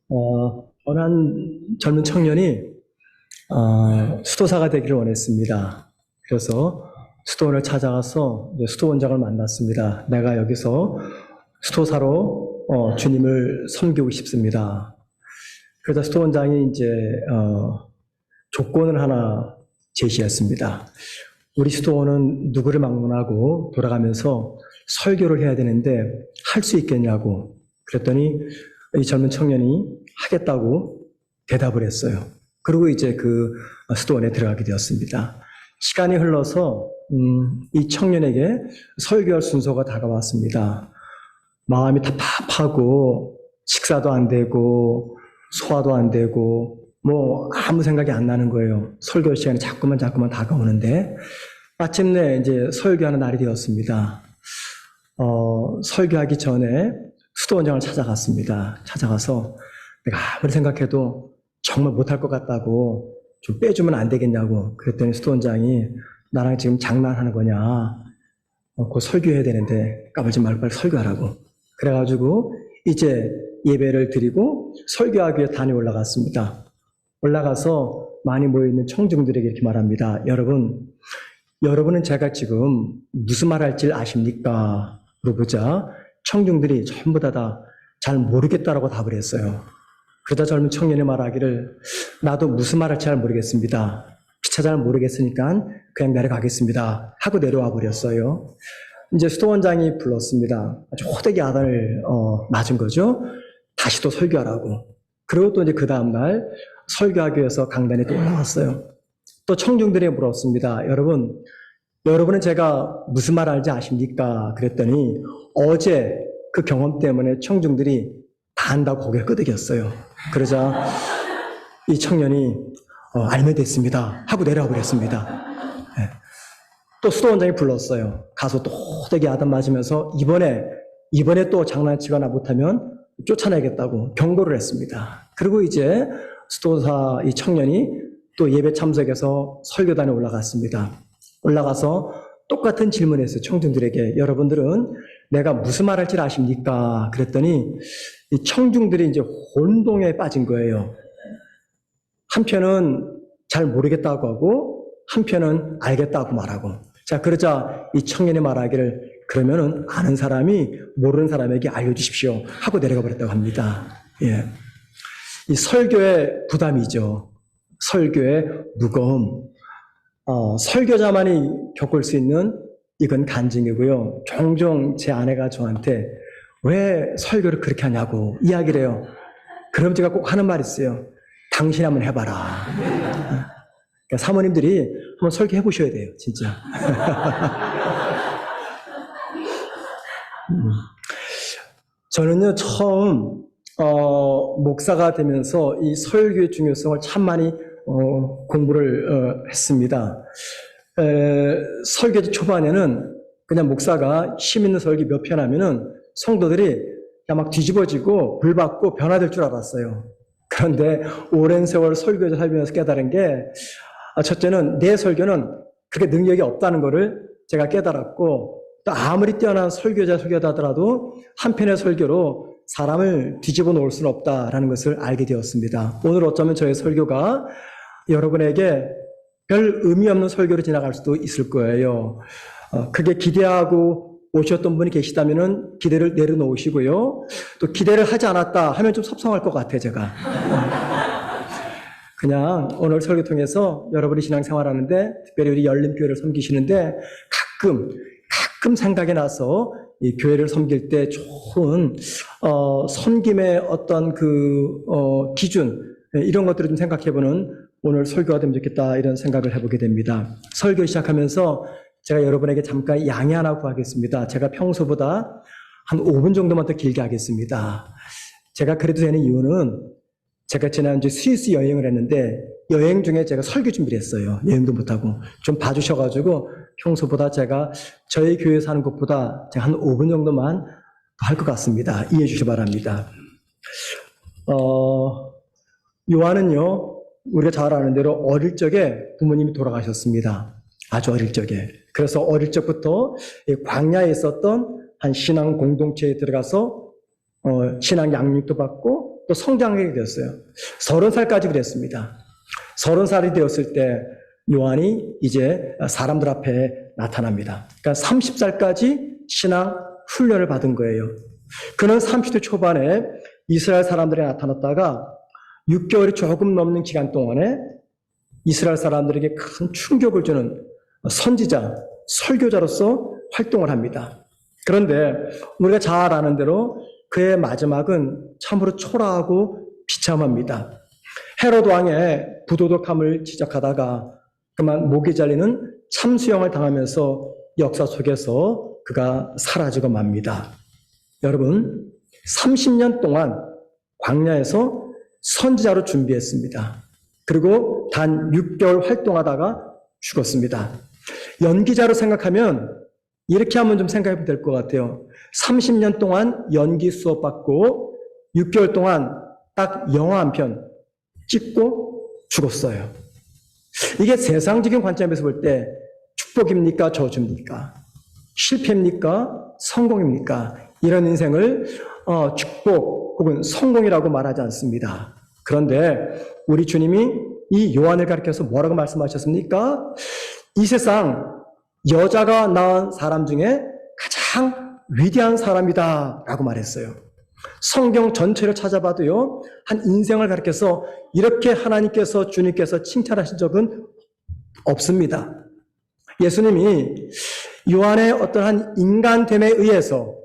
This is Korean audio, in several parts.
어느 한 젊은 청년이 수도사가 되기를 원했습니다. 그래서 수도원을 찾아가서 이제 수도원장을 만났습니다. 내가 여기서 수도사로 주님을 섬기고 싶습니다. 그래서 수도원장이 이제 조건을 하나 제시했습니다. 우리 수도원은 누구를 막론하고 돌아가면서 설교를 해야 되는데 할 수 있겠냐고. 그랬더니 이 젊은 청년이 하겠다고 대답을 했어요. 그리고 이제 그 수도원에 들어가게 되었습니다. 시간이 흘러서 이 청년에게 설교할 순서가 다가왔습니다. 마음이 답답하고 식사도 안 되고 소화도 안 되고 뭐 아무 생각이 안 나는 거예요. 설교 시간이 자꾸만 다가오는데 마침내 이제 설교하는 날이 되었습니다. 설교하기 전에 수도원장을 찾아갔습니다. 찾아가서 내가 아무리 생각해도 정말 못할 것 같다고 좀 빼주면 안 되겠냐고. 그랬더니 수도원장이 나랑 지금 장난하는 거냐. 곧 설교해야 되는데 까불지 말고 빨리 설교하라고. 그래가지고 이제 예배를 드리고 설교하기 위해 단에 올라갔습니다. 올라가서 많이 모여있는 청중들에게 이렇게 말합니다. 여러분은 제가 지금 무슨 말 할지 아십니까? 물어보자 청중들이 전부 다 잘 모르겠다라고 답을 했어요. 그러다 젊은 청년이 말하기를 나도 무슨 말 할지 잘 모르겠습니다. 피차 잘 모르겠으니까 그냥 내려가겠습니다. 하고 내려와 버렸어요. 이제 수도원장이 불렀습니다. 아주 호되게 야단을 맞은 거죠. 다시 또 설교하라고. 그리고 또 이제 그 다음날 설교하기 위해서 강단에 또 올라왔어요. 또 청중들이 물었습니다. 여러분은 제가 무슨 말 알지 아십니까? 그랬더니 어제 그 경험 때문에 청중들이 다 안다고 고개를 끄덕였어요. 그러자 이 청년이 알면 됐습니다 하고 내려와 버렸습니다. 네. 또 수도원장이 불렀어요. 가서 또 호되게 야단 맞으면서 이번에 또 장난치거나 못하면 쫓아내겠다고 경고를 했습니다. 그리고 이제 수도사 이 청년이 또 예배 참석해서 설교단에 올라갔습니다. 올라가서 똑같은 질문을 했어요. 청중들에게. 여러분들은 내가 무슨 말 할지 아십니까? 그랬더니 이 청중들이 이제 혼동에 빠진 거예요. 한편은 잘 모르겠다고 하고 한편은 알겠다고 말하고. 자, 그러자 이 청년이 말하기를 그러면은 아는 사람이 모르는 사람에게 알려주십시오 하고 내려가 버렸다고 합니다. 예. 이 설교의 부담이죠. 설교의 무거움. 설교자만이 겪을 수 있는 이건 간증이고요. 종종 제 아내가 저한테 왜 설교를 그렇게 하냐고 이야기를 해요. 그럼 제가 꼭 하는 말이 있어요. 당신이 한번 해봐라. 그러니까 사모님들이 한번 설교해 보셔야 돼요. 진짜. 저는요, 처음 목사가 되면서 이 설교의 중요성을 참 많이 공부를 했습니다. 설교 초반에는 그냥 목사가 힘 있는 설교 몇 편 하면은 성도들이 그냥 막 뒤집어지고 불받고 변화될 줄 알았어요. 그런데 오랜 세월 설교를 살면서 깨달은 게 첫째는 내 설교는 그렇게 능력이 없다는 것을 제가 깨달았고 또 아무리 뛰어난 설교자다 하더라도 한 편의 설교로 사람을 뒤집어 놓을 수는 없다라는 것을 알게 되었습니다. 오늘 어쩌면 저의 설교가 여러분에게 별 의미 없는 설교로 지나갈 수도 있을 거예요. 그게 기대하고 오셨던 분이 계시다면 기대를 내려놓으시고요. 또 기대를 하지 않았다 하면 좀 섭섭할 것 같아요, 제가. 그냥 오늘 설교 통해서 여러분이 신앙생활하는데 특별히 우리 열림교회를 섬기시는데 가끔 생각이 나서 이 교회를 섬길 때 좋은 섬김의 어떤 기준 이런 것들을 좀 생각해보는 오늘 설교가 되면 좋겠다 이런 생각을 해보게 됩니다. 설교 시작하면서 제가 여러분에게 잠깐 양해 하나 구하겠습니다. 제가 평소보다 한 5분 정도만 더 길게 하겠습니다. 제가 그래도 되는 이유는 제가 지난주 스위스 여행을 했는데 여행 중에 제가 설교 준비를 했어요. 여행도 못하고 좀 봐주셔가지고 평소보다 제가 저희 교회에서 하는 것보다 제가 한 5분 정도만 더 할 것 같습니다. 이해해 주시기 바랍니다. 요한은요, 우리가 잘 아는 대로 어릴 적에 부모님이 돌아가셨습니다. 아주 어릴 적에. 그래서 어릴 적부터 광야에 있었던 한 신앙 공동체에 들어가서 신앙 양육도 받고 또 성장하게 되었어요. 30살까지 그랬습니다. 30살이 되었을 때 요한이 이제 사람들 앞에 나타납니다. 그러니까 30살까지 신앙 훈련을 받은 거예요. 그는 30대 초반에 이스라엘 사람들에 나타났다가 6개월이 조금 넘는 기간 동안에 이스라엘 사람들에게 큰 충격을 주는 선지자, 설교자로서 활동을 합니다. 그런데 우리가 잘 아는 대로 그의 마지막은 참으로 초라하고 비참합니다. 헤롯 왕의 부도덕함을 지적하다가 그만 목이 잘리는 참수형을 당하면서 역사 속에서 그가 사라지고 맙니다. 여러분, 30년 동안 광야에서 선지자로 준비했습니다. 그리고 단 6개월 활동하다가 죽었습니다. 연기자로 생각하면 이렇게 한번 좀 생각해 보면 될 것 같아요. 30년 동안 연기 수업 받고 6개월 동안 딱 영화 한 편 찍고 죽었어요. 이게 세상적인 관점에서 볼 때 축복입니까? 저주입니까? 실패입니까? 성공입니까? 이런 인생을 축복 혹은 성공이라고 말하지 않습니다. 그런데 우리 주님이 이 요한을 가리켜서 뭐라고 말씀하셨습니까? 이 세상 여자가 낳은 사람 중에 가장 위대한 사람이다 라고 말했어요. 성경 전체를 찾아봐도요, 한 인생을 가리켜서 이렇게 하나님께서, 주님께서 칭찬하신 적은 없습니다. 예수님이 요한의 어떠한 인간됨에 의해서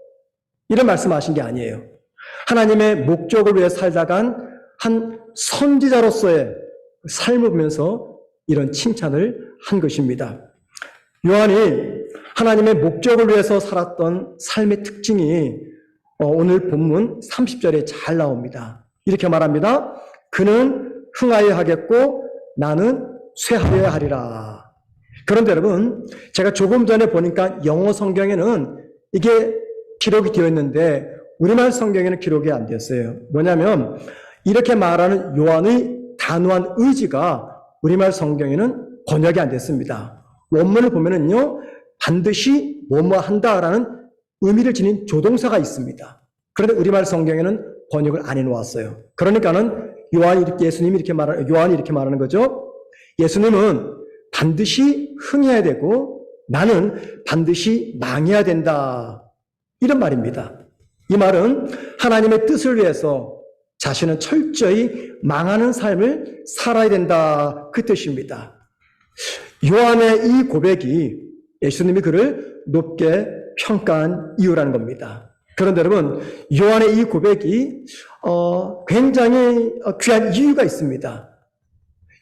이런 말씀하신 게 아니에요. 하나님의 목적을 위해 살다간 한 선지자로서의 삶을 보면서 이런 칭찬을 한 것입니다. 요한이 하나님의 목적을 위해서 살았던 삶의 특징이 오늘 본문 30절에 잘 나옵니다. 이렇게 말합니다. 그는 흥하여야 하겠고 나는 쇠하여야 하리라. 그런데 여러분, 제가 조금 전에 보니까 영어 성경에는 이게 기록이 되어 있는데 우리말 성경에는 기록이 안 됐어요. 뭐냐면 이렇게 말하는 요한의 단호한 의지가 우리말 성경에는 번역이 안 됐습니다. 원문을 보면은요, 반드시 뭐뭐 한다라는 의미를 지닌 조동사가 있습니다. 그런데 우리말 성경에는 번역을 안 해놓았어요. 그러니까는 예수님이 요한이 이렇게 말하는 거죠. 예수님은 반드시 흥해야 되고 나는 반드시 망해야 된다. 이런 말입니다. 이 말은 하나님의 뜻을 위해서 자신은 철저히 망하는 삶을 살아야 된다. 그 뜻입니다. 요한의 이 고백이 예수님이 그를 높게 평가한 이유라는 겁니다. 그런데 여러분, 요한의 이 고백이 굉장히 귀한 이유가 있습니다.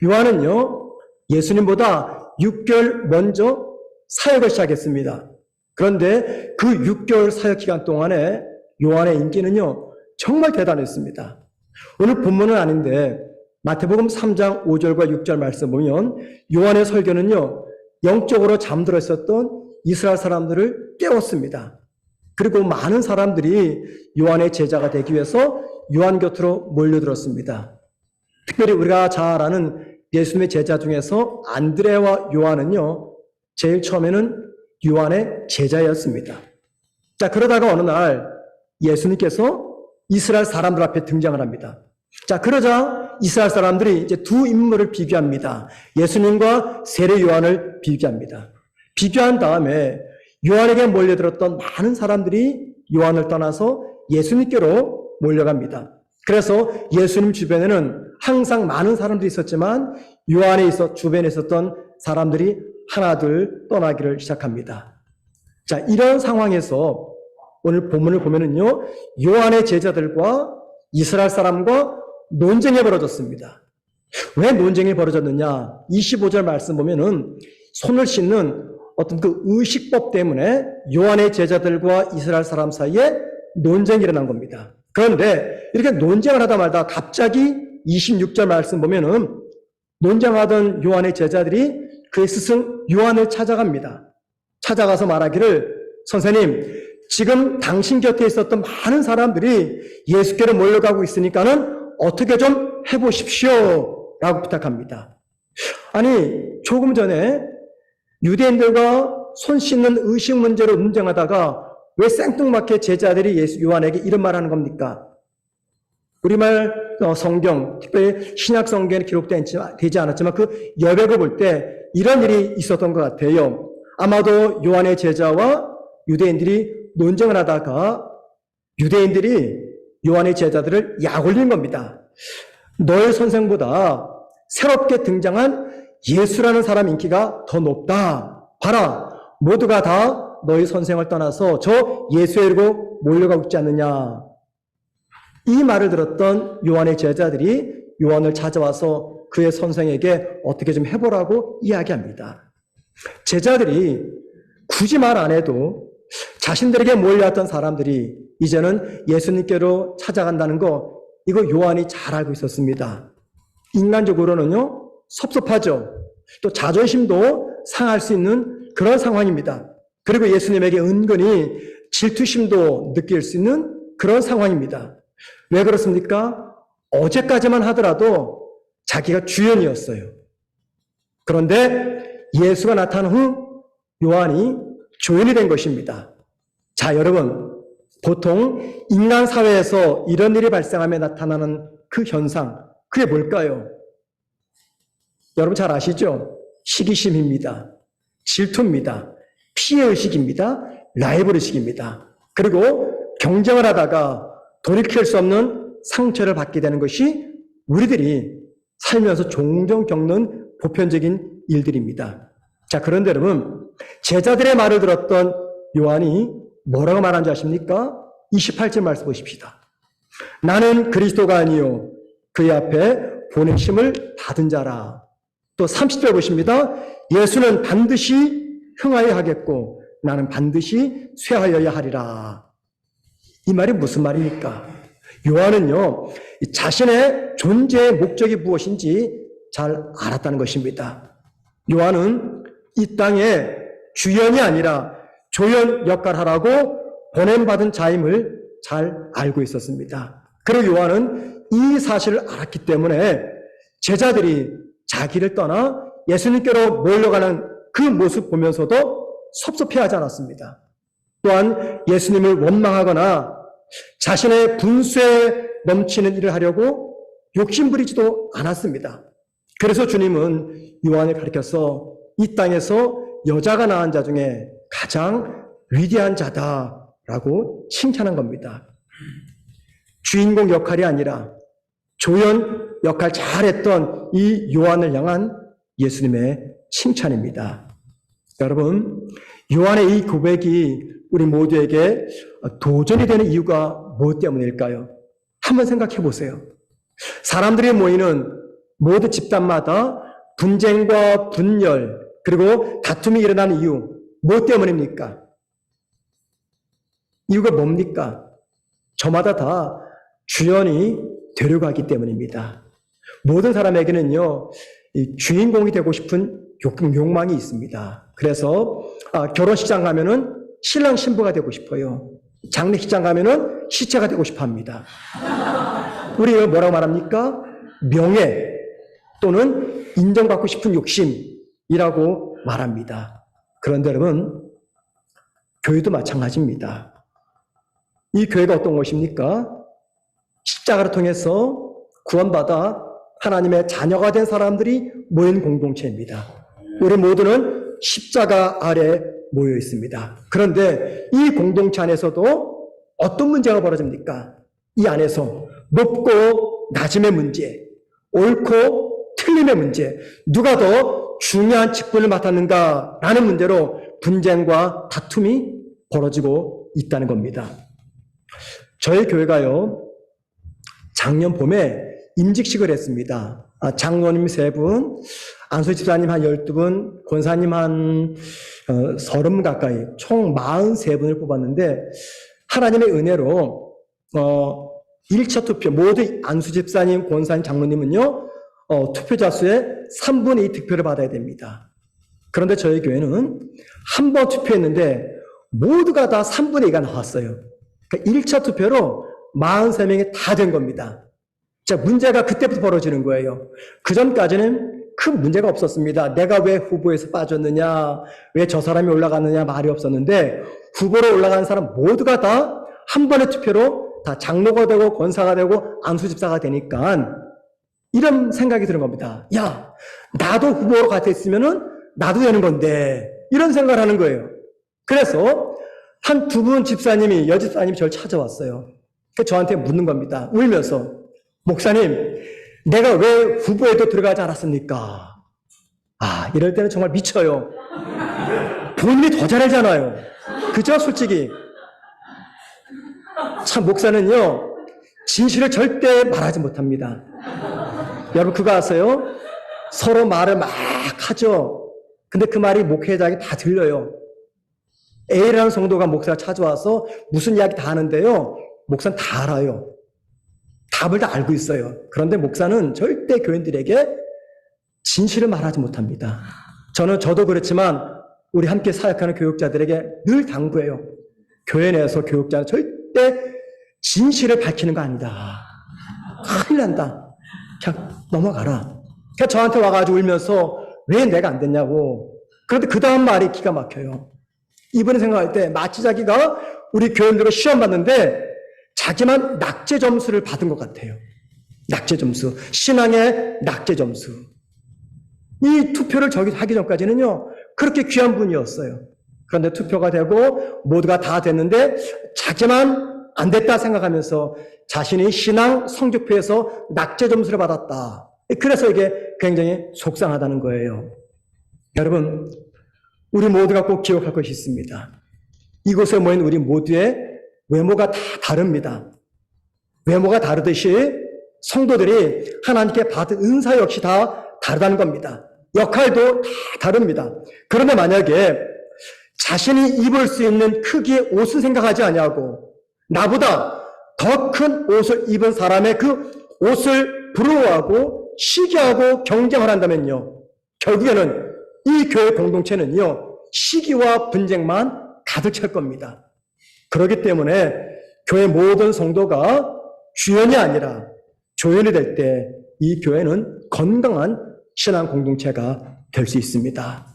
요한은요, 예수님보다 6개월 먼저 사역을 시작했습니다. 그런데 그 6개월 사역 기간 동안에 요한의 인기는요, 정말 대단했습니다. 오늘 본문은 아닌데 마태복음 3장 5절과 6절 말씀 보면 요한의 설교는요, 영적으로 잠들어 있었던 이스라엘 사람들을 깨웠습니다. 그리고 많은 사람들이 요한의 제자가 되기 위해서 요한 곁으로 몰려들었습니다. 특별히 우리가 잘 아는 예수님의 제자 중에서 안드레와 요한은요, 제일 처음에는 요한의 제자였습니다. 자, 그러다가 어느 날 예수님께서 이스라엘 사람들 앞에 등장을 합니다. 자, 그러자 이스라엘 사람들이 이제 두 인물을 비교합니다. 예수님과 세례 요한을 비교합니다. 비교한 다음에 요한에게 몰려들었던 많은 사람들이 요한을 떠나서 예수님께로 몰려갑니다. 그래서 예수님 주변에는 항상 많은 사람들이 있었지만 주변에 있었던 사람들이 하나둘 떠나기를 시작합니다. 자, 이런 상황에서 오늘 본문을 보면은요, 요한의 제자들과 이스라엘 사람과 논쟁이 벌어졌습니다. 왜 논쟁이 벌어졌느냐? 25절 말씀 보면은 손을 씻는 어떤 그 의식법 때문에 요한의 제자들과 이스라엘 사람 사이에 논쟁이 일어난 겁니다. 그런데 이렇게 논쟁을 하다 말다 갑자기 26절 말씀 보면은 논쟁하던 요한의 제자들이 그의 스승 요한을 찾아갑니다. 찾아가서 말하기를, 선생님, 지금 당신 곁에 있었던 많은 사람들이 예수께로 몰려가고 있으니까는 어떻게 좀 해보십시오 라고 부탁합니다. 아니, 조금 전에 유대인들과 손 씻는 의식 문제로 논쟁하다가 왜 생뚱맞게 제자들이 요한에게 이런 말 하는 겁니까? 우리말 성경, 특별히 신약 성경에 기록되지 않았지만 그 여백을 볼 때 이런 일이 있었던 것 같아요. 아마도 요한의 제자와 유대인들이 논쟁을 하다가 유대인들이 요한의 제자들을 약올린 겁니다. 너의 선생보다 새롭게 등장한 예수라는 사람 인기가 더 높다. 봐라, 모두가 다 너희 선생을 떠나서 저 예수에게로 몰려가고 있지 않느냐. 이 말을 들었던 요한의 제자들이 요한을 찾아와서 그의 선생에게 어떻게 좀 해보라고 이야기합니다. 제자들이 굳이 말 안 해도 자신들에게 몰려왔던 사람들이 이제는 예수님께로 찾아간다는 거, 이거 요한이 잘 알고 있었습니다. 인간적으로는요, 섭섭하죠. 또 자존심도 상할 수 있는 그런 상황입니다. 그리고 예수님에게 은근히 질투심도 느낄 수 있는 그런 상황입니다. 왜 그렇습니까? 어제까지만 하더라도 자기가 주연이었어요. 그런데 예수가 나타난 후 요한이 조연이 된 것입니다. 자, 여러분, 보통 인간 사회에서 이런 일이 발생하며 나타나는 그 현상, 그게 뭘까요? 여러분 잘 아시죠? 시기심입니다. 질투입니다. 피해의식입니다. 라이벌의식입니다. 그리고 경쟁을 하다가 돌이킬 수 없는 상처를 받게 되는 것이 우리들이 살면서 종종 겪는 보편적인 일들입니다. 자, 그런데 여러분, 제자들의 말을 들었던 요한이 뭐라고 말한지 아십니까? 28절 말씀 보십시다. 나는 그리스도가 아니요 그의 앞에 보내심을 받은 자라. 또 30절 보십니다. 예수는 반드시 흥하여 하겠고 나는 반드시 쇠하여야 하리라. 이 말이 무슨 말입니까? 요한은요, 자신의 존재의 목적이 무엇인지 잘 알았다는 것입니다. 요한은 이 땅에 주연이 아니라 조연 역할을 하라고 보냄받은 자임을 잘 알고 있었습니다. 그리고 요한은 이 사실을 알았기 때문에 제자들이 자기를 떠나 예수님께로 몰려가는 그 모습 보면서도 섭섭해하지 않았습니다. 또한 예수님을 원망하거나 자신의 분수에 넘치는 일을 하려고 욕심부리지도 않았습니다. 그래서 주님은 요한을 가리켜서 이 땅에서 여자가 낳은 자 중에 가장 위대한 자다라고 칭찬한 겁니다. 주인공 역할이 아니라 조연 역할 잘했던 이 요한을 향한 예수님의 칭찬입니다. 여러분, 요한의 이 고백이 우리 모두에게 도전이 되는 이유가 무엇 때문일까요? 한번 생각해 보세요. 사람들이 모이는 모두 집단마다 분쟁과 분열 그리고 다툼이 일어나는 이유 무엇 때문입니까? 이유가 뭡니까? 저마다 다 주연이 되려고 하기 때문입니다. 모든 사람에게는요, 이 주인공이 되고 싶은 욕망이 있습니다. 그래서 결혼식장 가면은 신랑 신부가 되고 싶어요. 장례식장 가면은 시체가 되고 싶어 합니다. 우리가 뭐라고 말합니까? 명예 또는 인정받고 싶은 욕심이라고 말합니다. 그런데 여러분, 교회도 마찬가지입니다. 이 교회가 어떤 것입니까? 십자가를 통해서 구원받아 하나님의 자녀가 된 사람들이 모인 공동체입니다. 우리 모두는 십자가 아래 모여 있습니다. 그런데 이 공동체 안에서도 어떤 문제가 벌어집니까? 이 안에서 높고 낮음의 문제, 옳고 틀림의 문제, 누가 더 중요한 직분을 맡았는가라는 문제로 분쟁과 다툼이 벌어지고 있다는 겁니다. 저희 교회가요, 작년 봄에 임직식을 했습니다. 장로님 3분, 안수 집사님 한 12분, 권사님 한 30분 가까이 총 43분을 뽑았는데 하나님의 은혜로 1차 투표 모두 안수 집사님, 권사님, 장로님은요 투표자 수의 3분의 2 득표를 받아야 됩니다. 그런데 저희 교회는 한 번 투표했는데 모두가 다 3분의 2가 나왔어요. 그러니까 1차 투표로 43명이 다 된 겁니다. 자, 문제가 그때부터 벌어지는 거예요. 그 전까지는 큰 문제가 없었습니다. 내가 왜 후보에서 빠졌느냐, 왜 저 사람이 올라갔느냐 말이 없었는데 후보로 올라간 사람 모두가 다 한 번의 투표로 다 장로가 되고 권사가 되고 안수집사가 되니까 이런 생각이 드는 겁니다. 야, 나도 후보로 같았으면은 나도 되는 건데 이런 생각을 하는 거예요. 그래서 한 두 분 집사님이 여집사님이 저를 찾아왔어요. 저한테 묻는 겁니다. 울면서 목사님, 내가 왜 후보에도 들어가지 않았습니까? 아, 이럴 때는 정말 미쳐요. 본인이 더 잘 알잖아요. 그죠? 솔직히. 참, 목사는요, 진실을 절대 말하지 못합니다. 여러분, 그거 아세요? 서로 말을 막 하죠. 근데 그 말이 목회자에게 다 들려요. A라는 성도가 목사가 찾아와서 무슨 이야기 다 하는데요. 목사는 다 알아요. 답을 다 알고 있어요. 그런데 목사는 절대 교인들에게 진실을 말하지 못합니다. 저도 그렇지만 우리 함께 사역하는 교육자들에게 늘 당부해요. 교회 내에서 교육자는 절대 진실을 밝히는 거 아니다. 큰일 난다. 그냥 넘어가라. 그냥 저한테 와가지고 울면서 왜 내가 안 됐냐고. 그런데 그 다음 말이 기가 막혀요. 이번에 생각할 때 마치 자기가 우리 교인들을 시험 봤는데 자기만 낙제 점수를 받은 것 같아요. 낙제 점수. 신앙의 낙제 점수. 이 투표를 하기 전까지는요, 그렇게 귀한 분이었어요. 그런데 투표가 되고 모두가 다 됐는데 자기만 안 됐다 생각하면서 자신이 신앙 성적표에서 낙제 점수를 받았다. 그래서 이게 굉장히 속상하다는 거예요. 여러분, 우리 모두가 꼭 기억할 것이 있습니다. 이곳에 모인 우리 모두의 외모가 다 다릅니다. 외모가 다르듯이 성도들이 하나님께 받은 은사 역시 다 다르다는 겁니다. 역할도 다 다릅니다. 그런데 만약에 자신이 입을 수 있는 크기의 옷을 생각하지 아니하고 나보다 더 큰 옷을 입은 사람의 그 옷을 부러워하고 시기하고 경쟁을 한다면요, 결국에는 이 교회 공동체는요, 시기와 분쟁만 가득 찰 겁니다. 그렇기 때문에 교회 모든 성도가 주연이 아니라 조연이 될 때 이 교회는 건강한 신앙 공동체가 될 수 있습니다.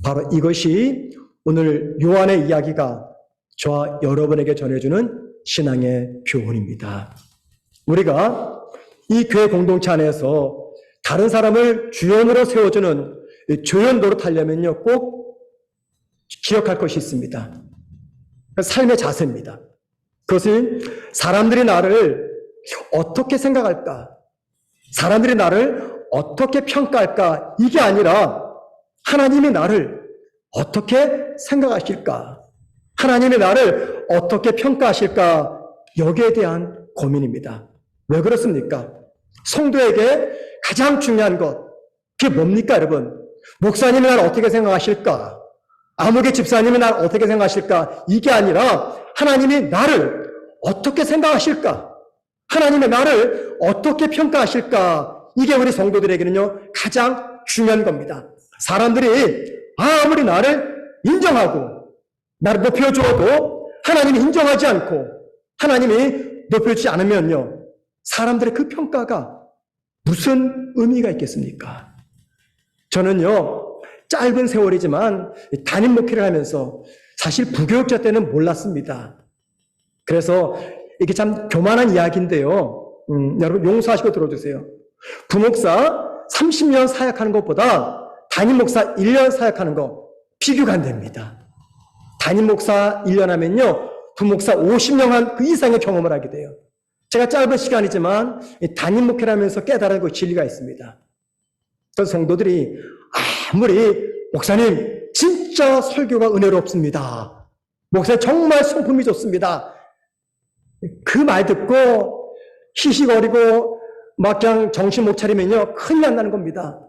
바로 이것이 오늘 요한의 이야기가 저와 여러분에게 전해주는 신앙의 교훈입니다. 우리가 이 교회 공동체 안에서 다른 사람을 주연으로 세워주는 조연 노릇하려면요, 꼭 기억할 것이 있습니다. 삶의 자세입니다. 그것은 사람들이 나를 어떻게 생각할까? 사람들이 나를 어떻게 평가할까? 이게 아니라 하나님이 나를 어떻게 생각하실까? 하나님이 나를 어떻게 평가하실까? 여기에 대한 고민입니다. 왜 그렇습니까? 성도에게 가장 중요한 것, 그게 뭡니까, 여러분? 목사님이 나를 어떻게 생각하실까? 아무개 집사님이 나를 어떻게 생각하실까? 이게 아니라 하나님이 나를 어떻게 생각하실까? 하나님이 나를 어떻게 평가하실까? 이게 우리 성도들에게는요, 가장 중요한 겁니다. 사람들이 아무리 나를 인정하고 나를 높여줘도 하나님이 인정하지 않고 하나님이 높여주지 않으면요, 사람들의 그 평가가 무슨 의미가 있겠습니까? 저는요, 짧은 세월이지만 담임 목회를 하면서 사실 부교육자 때는 몰랐습니다. 그래서 이게 참 교만한 이야기인데요. 여러분 용서하시고 들어주세요. 부목사 30년 사역하는 것보다 담임 목사 1년 사역하는 거 비교가 안 됩니다. 담임 목사 1년 하면요, 부목사 50년 한 그 이상의 경험을 하게 돼요. 제가 짧은 시간이지만 담임 목회를 하면서 깨달은 그 진리가 있습니다. 그래서 성도들이 아무리 목사님 진짜 설교가 은혜롭습니다. 목사님 정말 성품이 좋습니다. 그 말 듣고 히히거리고 막 그냥 정신 못 차리면요, 큰일 난다는 겁니다.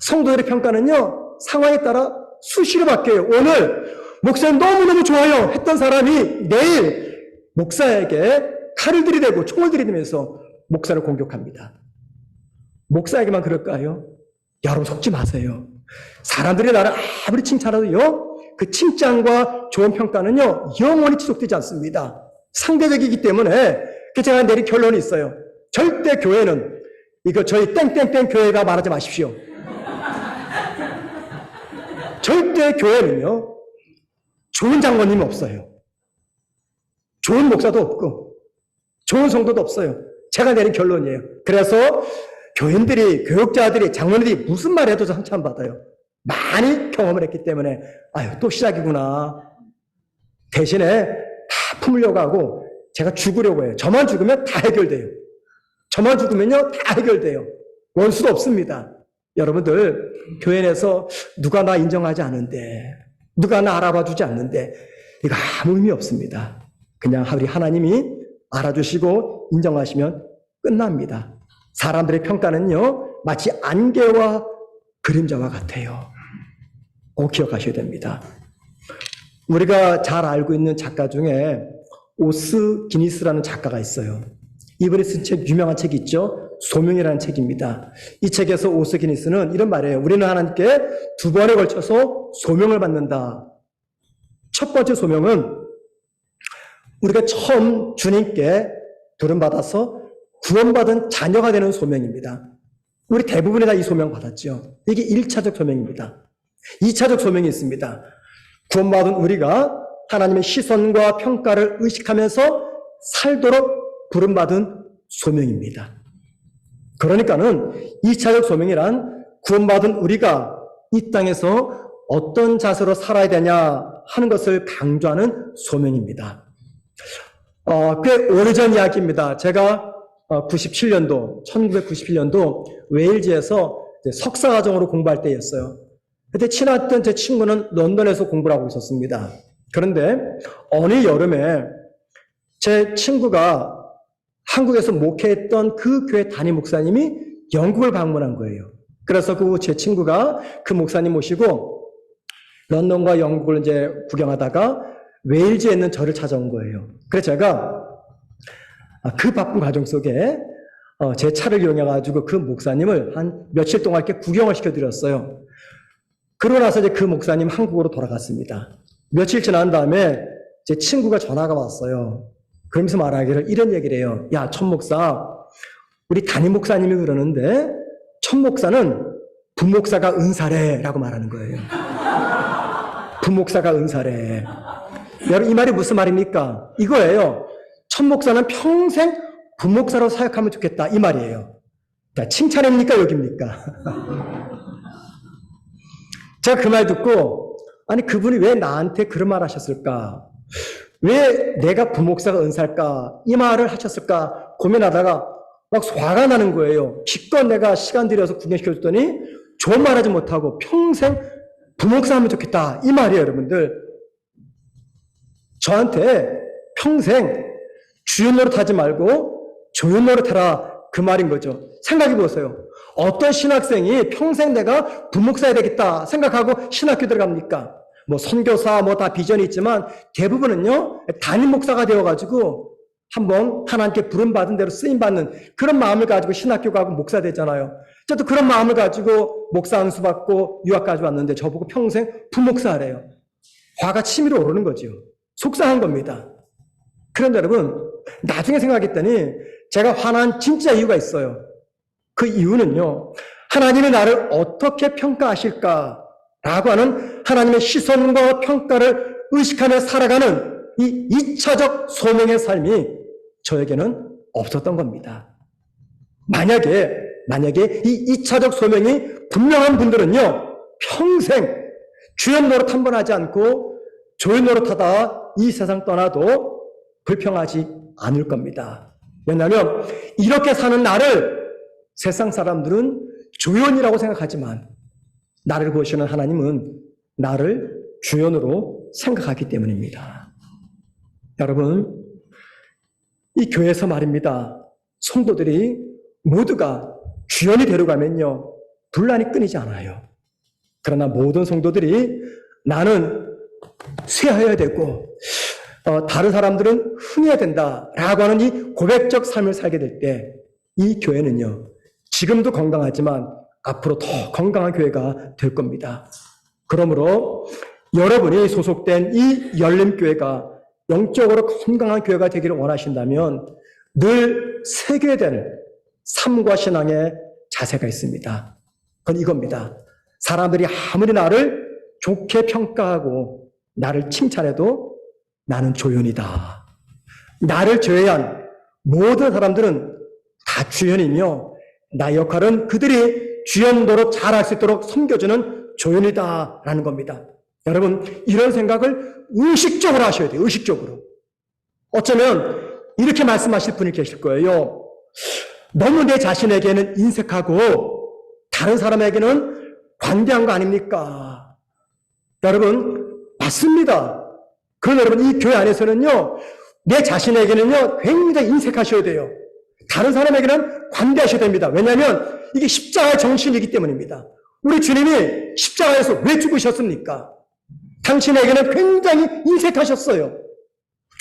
성도들의 평가는요, 상황에 따라 수시로 바뀌어요. 오늘 목사님 너무너무 좋아요 했던 사람이 내일 목사에게 칼을 들이대고 총을 들이대면서 목사를 공격합니다. 목사에게만 그럴까요? 여러분 속지 마세요. 사람들이 나를 아무리 칭찬해도요, 그 칭찬과 좋은 평가는요, 영원히 지속되지 않습니다. 상대적이기 때문에 제가 내린 결론이 있어요. 절대 교회는 이거 저희 땡땡땡 교회가 말하지 마십시오. 절대 교회는요, 좋은 장로님이 없어요. 좋은 목사도 없고 좋은 성도도 없어요. 제가 내린 결론이에요. 그래서 교인들이, 교육자들이, 장로님들이 무슨 말 해도 상처받아요. 많이 경험을 했기 때문에 아유 또 시작이구나. 대신에 다 품으려고 하고 제가 죽으려고 해요. 저만 죽으면 다 해결돼요. 저만 죽으면요 다 해결돼요. 원수도 없습니다. 여러분들 교회 내에서 누가 나 인정하지 않는데, 누가 나 알아봐 주지 않는데 이거 아무 의미 없습니다. 그냥 우리 하나님이 알아주시고 인정하시면 끝납니다. 사람들의 평가는요 마치 안개와 그림자와 같아요. 꼭 기억하셔야 됩니다. 우리가 잘 알고 있는 작가 중에 오스 기니스라는 작가가 있어요. 이분이 쓴 책, 유명한 책이 있죠. 소명이라는 책입니다. 이 책에서 오스 기니스는 이런 말이에요. 우리는 하나님께 두 번에 걸쳐서 소명을 받는다. 첫 번째 소명은 우리가 처음 주님께 부름받아서 구원받은 자녀가 되는 소명입니다. 우리 대부분이 다 이 소명 받았죠. 이게 1차적 소명입니다. 2차적 소명이 있습니다. 구원받은 우리가 하나님의 시선과 평가를 의식하면서 살도록 부름받은 소명입니다. 그러니까는 2차적 소명이란 구원받은 우리가 이 땅에서 어떤 자세로 살아야 되냐 하는 것을 강조하는 소명입니다. 꽤 오래전 이야기입니다. 제가 1997년도 웨일즈에서 석사과정으로 공부할 때였어요. 그때 친했던 제 친구는 런던에서 공부를 하고 있었습니다. 그런데 어느 여름에 제 친구가 한국에서 목회했던 그 교회 담임 목사님이 영국을 방문한 거예요. 그래서 제 친구가 그 목사님 모시고 런던과 영국을 이제 구경하다가 웨일즈에 있는 저를 찾아온 거예요. 그래서 제가 그 바쁜 과정 속에 제 차를 이용해가지고 그 목사님을 한 며칠 동안 이렇게 구경을 시켜드렸어요. 그러고 나서 이제 그 목사님 한국으로 돌아갔습니다. 며칠 지난 다음에 제 친구가 전화가 왔어요. 그러면서 말하기를 이런 얘기를 해요. 야, 천 목사, 우리 담임 목사님이 그러는데 천 목사는 부목사가 은사래 라고 말하는 거예요. 부목사가 은사래. 여러분 이 말이 무슨 말입니까? 이거예요. 천 목사는 평생 부목사로 사역하면 좋겠다 이 말이에요. 자, 칭찬입니까 욕입니까? 제가 그 말 듣고 아니 그분이 왜 나한테 그런 말 하셨을까? 왜 내가 부목사가 은사일까? 이 말을 하셨을까? 고민하다가 막 화가 나는 거예요. 기껏 내가 시간 들여서 구경시켜줬더니 좋은 말 하지 못하고 평생 부목사 하면 좋겠다 이 말이에요. 여러분들 저한테 평생 주연 노릇하지 말고 조연 노릇해라 그 말인 거죠. 생각해 보세요. 어떤 신학생이 평생 내가 부목사야 되겠다 생각하고 신학교 들어갑니까? 뭐 선교사 뭐 다 비전이 있지만 대부분은요 담임 목사가 되어가지고 한번 하나님께 부름받은 대로 쓰임받는 그런 마음을 가지고 신학교 가고 목사 되잖아요. 저도 그런 마음을 가지고 목사 안수 받고 유학까지 왔는데 저보고 평생 부목사래요. 화가 치밀어 오르는 거죠. 속상한 겁니다. 그런데 여러분 나중에 생각했더니 제가 화난 진짜 이유가 있어요. 그 이유는요 하나님이 나를 어떻게 평가하실까 라고 하는 하나님의 시선과 평가를 의식하며 살아가는 이 2차적 소명의 삶이 저에게는 없었던 겁니다. 만약에 이 2차적 소명이 분명한 분들은요 평생 주연 노릇 한 번 하지 않고 조연 노릇하다 이 세상 떠나도 불평하지 않을 겁니다. 왜냐하면 이렇게 사는 나를 세상 사람들은 조연이라고 생각하지만 나를 보시는 하나님은 나를 주연으로 생각하기 때문입니다. 여러분, 이 교회에서 말입니다. 성도들이 모두가 주연이 되려가면요 분란이 끊이지 않아요. 그러나 모든 성도들이 나는 쇠하여야 되고 다른 사람들은 흥해야 된다라고 하는 이 고백적 삶을 살게 될 때 이 교회는요 지금도 건강하지만 앞으로 더 건강한 교회가 될 겁니다. 그러므로 여러분이 소속된 이 열림교회가 영적으로 건강한 교회가 되기를 원하신다면 늘 새겨야 될 삶과 신앙의 자세가 있습니다. 그건 이겁니다. 사람들이 아무리 나를 좋게 평가하고 나를 칭찬해도 나는 조연이다. 나를 제외한 모든 사람들은 다 주연이며 나의 역할은 그들이 주연 노릇 잘할 수 있도록 섬겨주는 조연이다라는 겁니다. 여러분, 이런 생각을 의식적으로 하셔야 돼요. 의식적으로. 어쩌면 이렇게 말씀하실 분이 계실 거예요. 너무 내 자신에게는 인색하고 다른 사람에게는 관대한 거 아닙니까? 여러분, 맞습니다. 그런데 여러분, 이 교회 안에서는요, 내 자신에게는요, 굉장히 인색하셔야 돼요. 다른 사람에게는 관대하셔야 됩니다. 왜냐하면 이게 십자가의 정신이기 때문입니다. 우리 주님이 십자가에서 왜 죽으셨습니까? 당신에게는 굉장히 인색하셨어요.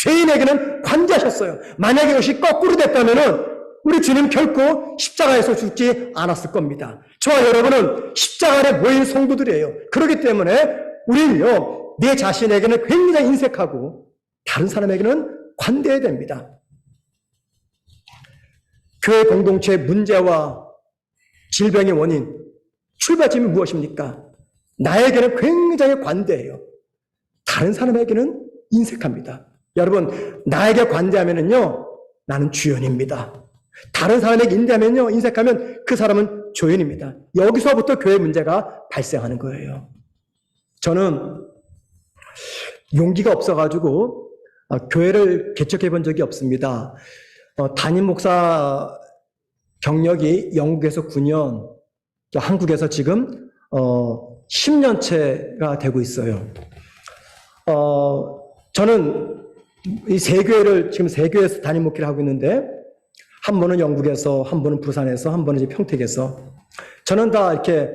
죄인에게는 관대하셨어요. 만약에 이것이 거꾸로 됐다면 우리 주님 결코 십자가에서 죽지 않았을 겁니다. 저와 여러분은 십자가 아래 모인 성도들이에요. 그렇기 때문에 우리는요, 내 자신에게는 굉장히 인색하고 다른 사람에게는 관대해야 됩니다. 교회 공동체의 문제와 질병의 원인, 출발점이 무엇입니까? 나에게는 굉장히 관대해요. 다른 사람에게는 인색합니다. 여러분, 나에게 관대하면은요, 나는 주연입니다. 다른 사람에게 인색하면 그 사람은 조연입니다. 여기서부터 교회 문제가 발생하는 거예요. 저는 용기가 없어가지고 교회를 개척해 본 적이 없습니다. 담임 목사 경력이 영국에서 9년, 한국에서 지금 10년째가 되고 있어요. 저는 이 세 교회를 지금 세 교회에서 담임 목회를 하고 있는데 한 번은 영국에서, 한 번은 부산에서, 한 번은 이제 평택에서 저는 다 이렇게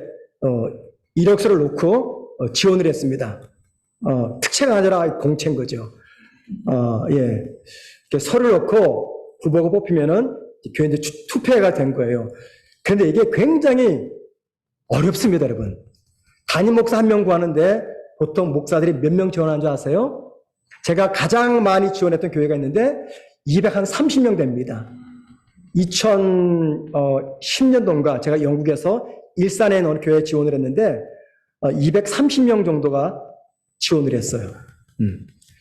이력서를 놓고 지원을 했습니다. 특채가 아니라 공채인 거죠. 예, 이렇게 서류를 넣고 후보가 뽑히면은 교회인들 투표가 된 거예요. 그런데 이게 굉장히 어렵습니다, 여러분. 담임 목사 한 명 구하는데 보통 목사들이 몇 명 지원하는 줄 아세요? 제가 가장 많이 지원했던 교회가 있는데 230명 됩니다. 2010년도인가 제가 영국에서 일산에 있는 교회에 지원을 했는데 230명 정도가 지원을 했어요.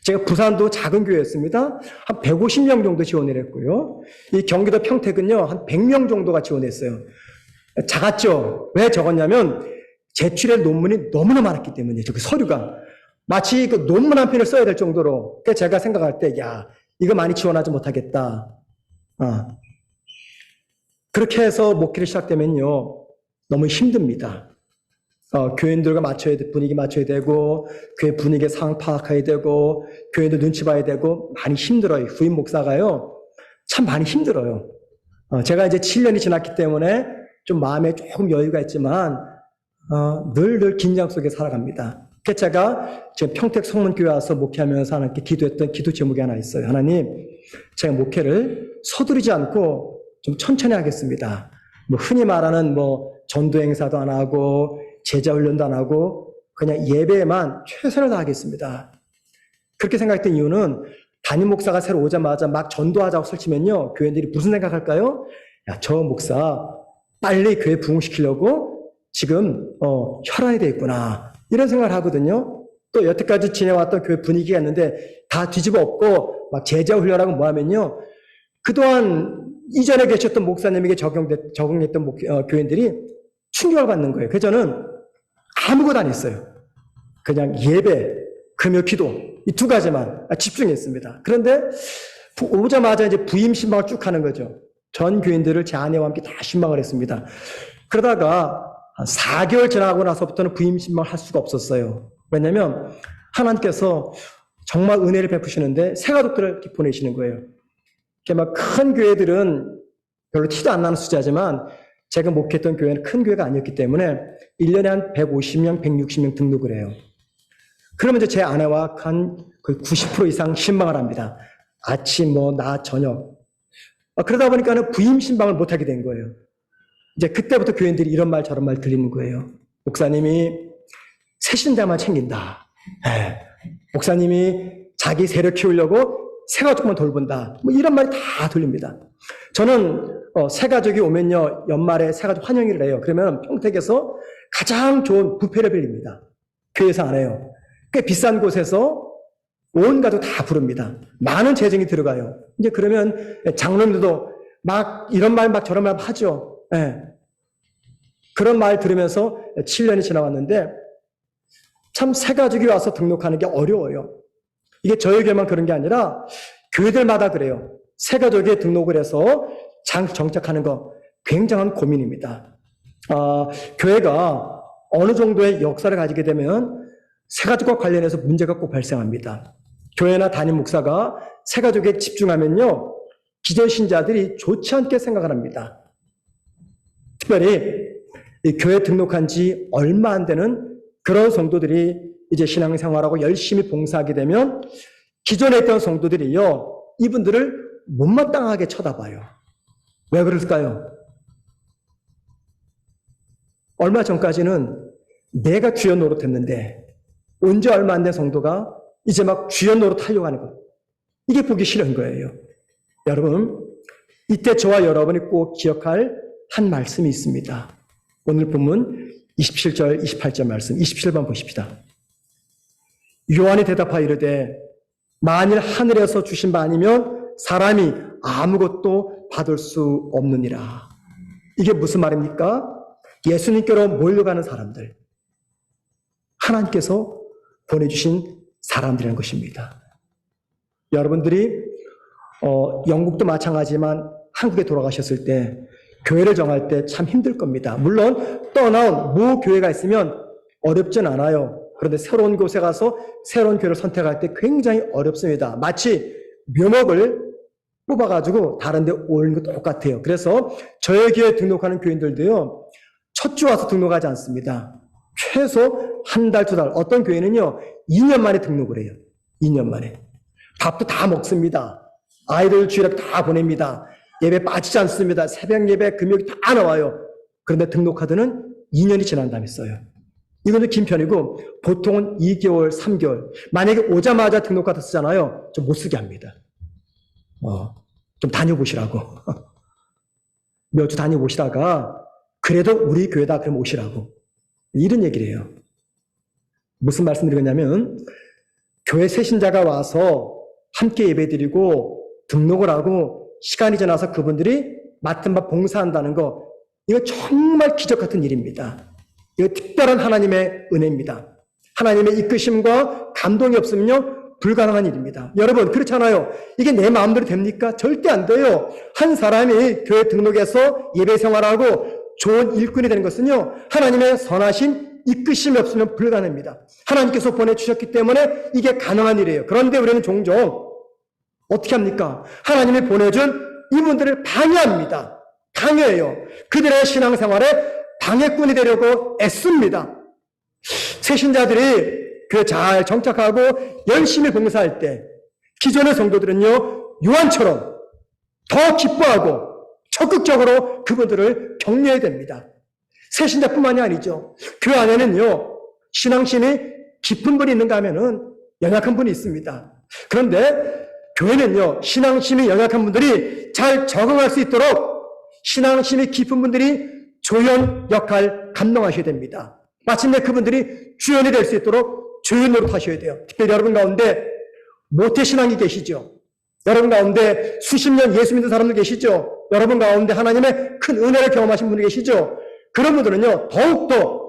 제가 부산도 작은 교회였습니다. 한 150명 정도 지원을 했고요. 이 경기도 평택은요, 한 100명 정도가 지원했어요. 작았죠? 왜 적었냐면 제출할 논문이 너무나 많았기 때문이죠. 그 서류가. 마치 그 논문 한 편을 써야 될 정도로. 그래서 제가 생각할 때, 야, 이거 많이 지원하지 못하겠다. 그렇게 해서 목회를 시작되면요, 너무 힘듭니다. 교인들과 맞춰야 돼, 분위기 맞춰야 되고, 교회 분위기의 상황 파악해야 되고, 교인들 눈치 봐야 되고, 많이 힘들어요. 후임 목사가요, 참 많이 힘들어요. 제가 이제 7년이 지났기 때문에 좀 마음에 조금 여유가 있지만, 늘 긴장 속에 살아갑니다. 그래서 제가 지금 평택 성문교회 와서 목회하면서 하나님께 기도했던 기도 제목이 하나 있어요. 하나님, 제가 목회를 서두르지 않고 좀 천천히 하겠습니다. 흔히 말하는 전도 행사도 안 하고 제자 훈련도 안 하고 그냥 예배에만 최선을 다하겠습니다. 그렇게 생각했던 이유는 담임 목사가 새로 오자마자 막 전도하자고 설치면요, 교회들이 무슨 생각할까요? 야, 저 목사 빨리 교회 부흥시키려고 지금 혈안이 돼 있구나, 이런 생각을 하거든요. 또 여태까지 지내왔던 교회 분위기가 있는데 다 뒤집어 엎고 막 제자 훈련하고 뭐 하면요, 그동안 이전에 계셨던 목사님에게 적응했던 교인들이 충격을 받는 거예요. 그래서 저는 아무것도 안 했어요. 그냥 예배, 금요 기도, 이 두 가지만 집중했습니다. 그런데 오자마자 이제 부임 신방을 쭉 하는 거죠. 전 교인들을 제 아내와 함께 다 신방을 했습니다. 그러다가 한 4개월 지나고 나서부터는 부임 신방을 할 수가 없었어요. 왜냐하면 하나님께서 정말 은혜를 베푸시는데 새 가족들을 이렇게 보내시는 거예요. 이렇게 막 큰 교회들은 별로 티도 안 나는 숫자지만 제가 목회했던 교회는 큰 교회가 아니었기 때문에 1년에 한 150명, 160명 등록을 해요. 그러면 이제 제 아내와 한 거의 90% 이상 신방을 합니다. 아침, 낮, 저녁. 그러다 보니까는 부임 신방을 못하게 된 거예요. 이제 그때부터 교인들이 이런 말 저런 말 들리는 거예요. 목사님이 새 신자만 챙긴다. 목사님이 자기 세력 키우려고 새 가족만 돌본다. 이런 말이 다 들립니다. 저는 새 가족이 오면요, 연말에 새 가족 환영회를 해요. 그러면 평택에서 가장 좋은 뷔페를 빌립니다. 교회에서 안 해요. 꽤 비싼 곳에서 온 가족 다 부릅니다. 많은 재정이 들어가요. 이제 그러면 장로님들도 막 이런 말 막 저런 말 하죠. 예. 그런 말 들으면서 7년이 지나왔는데 참 새 가족이 와서 등록하는 게 어려워요. 이게 저희 교회만 그런 게 아니라 교회들마다 그래요. 새 가족에 등록을 해서 정착하는 거 굉장한 고민입니다. 교회가 어느 정도의 역사를 가지게 되면 새 가족과 관련해서 문제가 꼭 발생합니다. 교회나 담임 목사가 새 가족에 집중하면요, 기존 신자들이 좋지 않게 생각을 합니다. 특별히 이 교회 등록한 지 얼마 안 되는 그런 성도들이 이제 신앙생활하고 열심히 봉사하게 되면 기존에 있던 성도들이요, 이분들을 못마땅하게 쳐다봐요. 왜 그럴까요? 얼마 전까지는 내가 주연 노릇했는데 온 지 얼마 안 된 성도가 이제 막 주연 노릇하려고 하는 것. 이게 보기 싫은 거예요. 여러분, 이때 저와 여러분이 꼭 기억할 한 말씀이 있습니다. 오늘 본문 27절, 28절 말씀, 27번 보십시다. 요한이 대답하여 이르되 만일 하늘에서 주신 바 아니면 사람이 아무것도 받을 수 없느니라. 이게 무슨 말입니까? 예수님께로 몰려가는 사람들, 하나님께서 보내주신 사람들이라는 것입니다. 여러분들이 영국도 마찬가지지만 한국에 돌아가셨을 때 교회를 정할 때 참 힘들 겁니다. 물론 떠나온 모 교회가 있으면 어렵진 않아요. 그런데 새로운 곳에 가서 새로운 교회를 선택할 때 굉장히 어렵습니다. 마치 묘목을 뽑아가지고 다른 데 오는 것 똑같아요. 그래서 저희 교회에 등록하는 교인들도요, 첫 주 와서 등록하지 않습니다. 최소 한 달, 두 달. 어떤 교회는요, 2년 만에 등록을 해요. 2년 만에. 밥도 다 먹습니다. 아이들 주일에 다 보냅니다. 예배 빠지지 않습니다. 새벽 예배, 금요일 다 나와요. 그런데 등록카드는 2년이 지난 다음에 써요. 이거는 긴 편이고 보통은 2개월, 3개월. 만약에 오자마자 등록카드 쓰잖아요. 좀 못 쓰게 합니다. 좀 다녀보시라고. 몇 주 다녀보시다가 그래도 우리 교회다 그럼 오시라고. 이런 얘기를 해요. 무슨 말씀드리겠냐면 교회 새신자가 와서 함께 예배드리고 등록을 하고 시간이 지나서 그분들이 맡은 바 봉사한다는 거, 이거 정말 기적 같은 일입니다. 이거 특별한 하나님의 은혜입니다. 하나님의 이끄심과 감동이 없으면요 불가능한 일입니다. 여러분 그렇잖아요. 이게 내 마음대로 됩니까? 절대 안 돼요. 한 사람이 교회 등록해서 예배 생활하고 좋은 일꾼이 되는 것은요, 하나님의 선하신 이끄심이 없으면 불가능합니다. 하나님께서 보내주셨기 때문에 이게 가능한 일이에요. 그런데 우리는 종종 어떻게 합니까? 하나님이 보내준 이분들을 방해합니다. 방해해요. 그들의 신앙생활에 방해꾼이 되려고 애씁니다. 새신자들이 그 잘 정착하고 열심히 봉사할 때 기존의 성도들은요, 요한처럼 더 기뻐하고 적극적으로 그분들을 격려해야 됩니다. 새신자뿐만이 아니죠. 그 안에는요, 신앙심이 깊은 분이 있는가 하면은 연약한 분이 있습니다. 그런데 교회는요, 신앙심이 연약한 분들이 잘 적응할 수 있도록 신앙심이 깊은 분들이 조연 역할 감당하셔야 됩니다. 마침내 그분들이 주연이 될 수 있도록 조연 노릇하셔야 돼요. 특별히 여러분 가운데 모태신앙이 계시죠. 여러분 가운데 수십 년 예수 믿는 사람들 계시죠. 여러분 가운데 하나님의 큰 은혜를 경험하신 분이 계시죠. 그런 분들은요, 더욱더